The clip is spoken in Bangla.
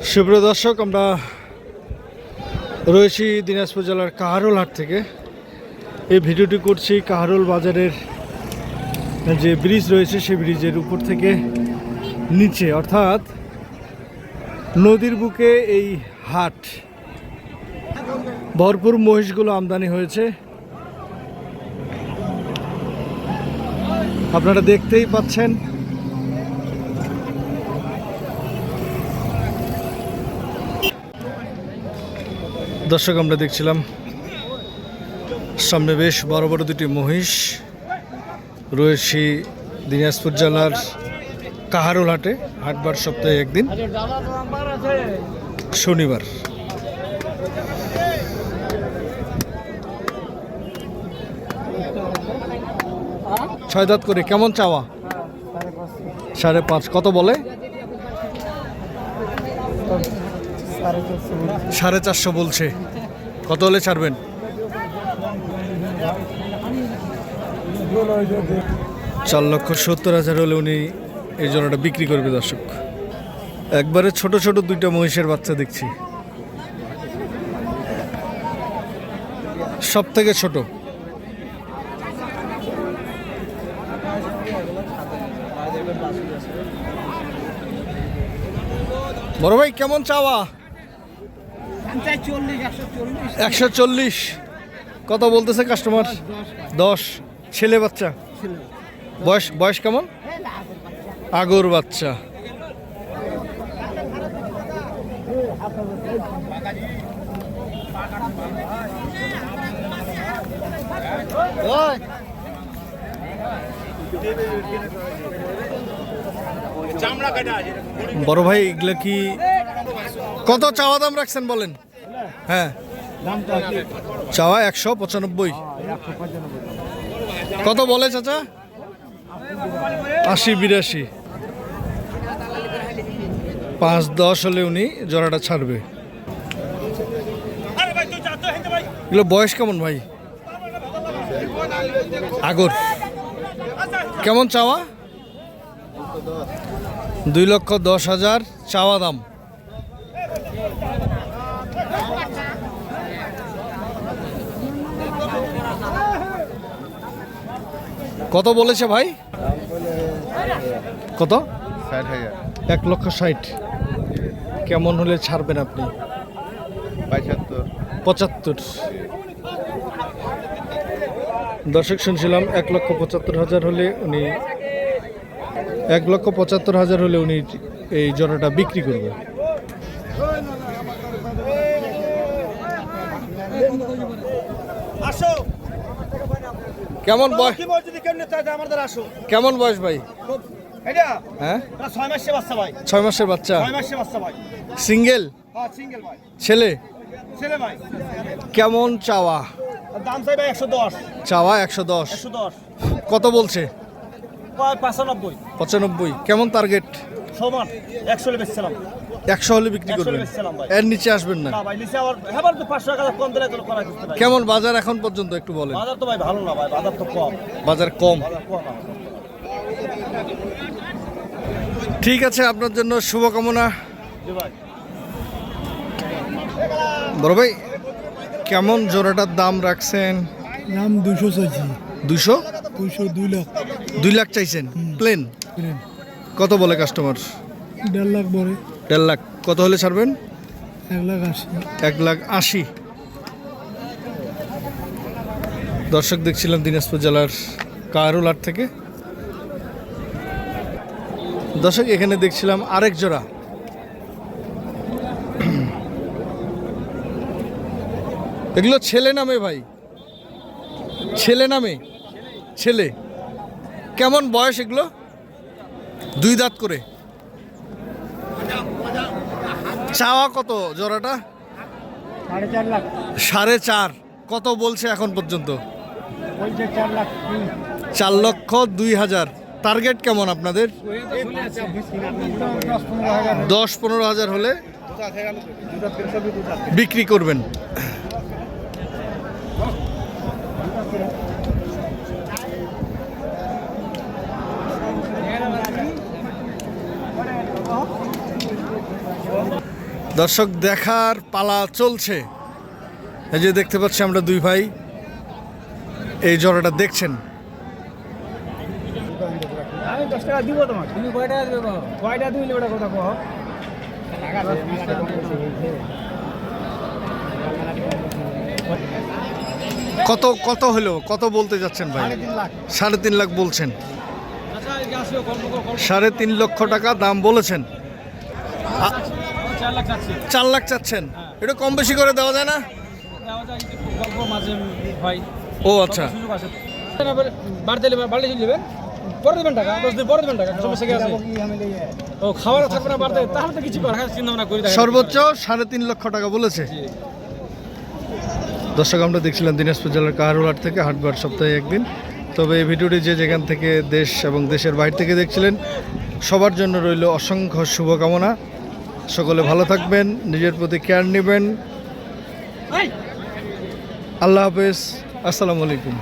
সুপ্রিয় দর্শক, আমরা রয়েছি দিনাজপুর জেলার কাহারোল হাট থেকে। এই ভিডিওটি করছি কাহারোল বাজারের যে ব্রিজ রয়েছে সেই ব্রিজের উপর থেকে নিচে, অর্থাৎ নদীর বুকে এই হাট। ভরপুর মহিষগুলো আমদানি হয়েছে, আপনারা দেখতেই পাচ্ছেন। দর্শক, আমরা দেখছিলাম সামনে বেশ বড় বড় দুটি মহিষ। রয়েছি দিনাজপুর জেলার কাহারোল হাটে। হাটবার সপ্তাহে একদিন, শনিবার। ছয় দাঁত করে। কেমন চাওয়া? 5.5। কত বলে? 450 বলছে। কত হলে ছাড়বেন? 4,70,000 হলে উনি এই জোড়াটা বিক্রি করবে। দর্শক, একবারে ছোট ছোট দুইটা মহিষের বাচ্চা দেখছি, সব থেকে ছোট। বড় ভাই, কেমন চাওয়া? 140। কত বলতেছে কাস্টমার? 10। ছেলে বাচ্চা? বয়স কেমন? আগর বাচ্চা। বড় ভাই, এগুলা কি কত চাওয়া দাম রাখছেন বলেন? হ্যাঁ, চাওয়া 195। কত বলে চাচা? 80-82। 5-10 হলে উনি জোড়াটা ছাড়বে। এগুলো বয়স কেমন ভাই? আগর। কেমন চাওয়া? 2,10,000 চাওয়া দাম। কত বলেছে ভাই? কত? 1,60,000। কেমন হলে ছাড়বেন আপনি? 75। দর্শক, শুনছিলাম 1,75,000 হলে উনি 1,75,000 হলে উনি এই জোড়াটা বিক্রি করবে। কেমন বয়স? কেমন বয়স ভাই? হ্যাঁ, 6 মাসের বাচ্চা। সিঙ্গেল? ছেলে? কেমন চাওয়া? দাম চাই ভাই 110। চাওয়া 110। কত বলছে? 95। কেমন টার্গেট? 100 হলে বেচছিলাম। 100 হলে বিক্রি করবেন? এর নিচে আসবেন না? না ভাই, নিচে আবার হেবার তো 500 টাকা কম দিলে তো করা যেতে পারে। কেমন বাজার এখন পর্যন্ত একটু বলেন? বাজার তো ভাই ভালো না ভাই, বাজার তো কম। বাজার কম। ঠিক আছে, আপনার জন্য শুভকামনা। জি ভাই। বড় ভাই, কেমন জোড়াটার দাম রাখছেন? দাম 200 চাইছি। 200? 2 লাখ। 2 লাখ চাইছেন? প্লেন? কত বলে কাস্টমার? 1.5 লাখ বলে। 1.5 লাখ। কত হলে ছাড়বেন? 1,80,000। 1,80,000। দর্শক, দেখছিলাম দিনাজপুর জেলার কাহারোল হাট থেকে। দর্শক, এখানে দেখছিলাম আরেক জোড়া। এগুলো ছেলে নামে ভাই? ছেলে নামে? ছেলে। কেমন বয়স এগুলো? 2 দাঁত করে। চাওয়া কত জোড়াটা? 4.5 লাখ। 4.5। কত বলছে এখন পর্যন্ত? বলছে 4 লাখ। 4,02,000। টার্গেট কেমন আপনাদের? 10-15,000 হলে বিক্রি করবেন। দর্শক দেখার পালা চলছে। এই যে দেখতে পাচ্ছি আমরা দুই ভাই এই জোড়াটা দেখছেন। আমি 10 টাকা দিব তোমাকে। তুমি কয় টাকা দিবে? কয়টা দিলে ওটা কথা কও। কত কত হলো, কত বলতে যাচ্ছেন ভাই? 3.5 লাখ বলছেন। 3.5 লক্ষ টাকা দাম বলেছেন। 4 লাখ চাচ্ছেন, এটা কম বেশি করে দেওয়া যায় না? ও আচ্ছা, সর্বোচ্চ 3.5 লক্ষ টাকা বলেছে। দর্শক আমরা দেখছিলাম দিনাজপুর জেলার কাহারোল হাট থেকে, হাটবার সপ্তাহে একদিন। তবে এই ভিডিওটি যে যেখান থেকে দেশ এবং দেশের বাইরে থেকে দেখছিলেন সবার জন্য রইল অসংখ্য শুভকামনা। সকলে ভালো থাকবেন, নিজের প্রতি কেয়ার নেবেন। আল্লাহ হাফেজ, আসসালামু আলাইকুম।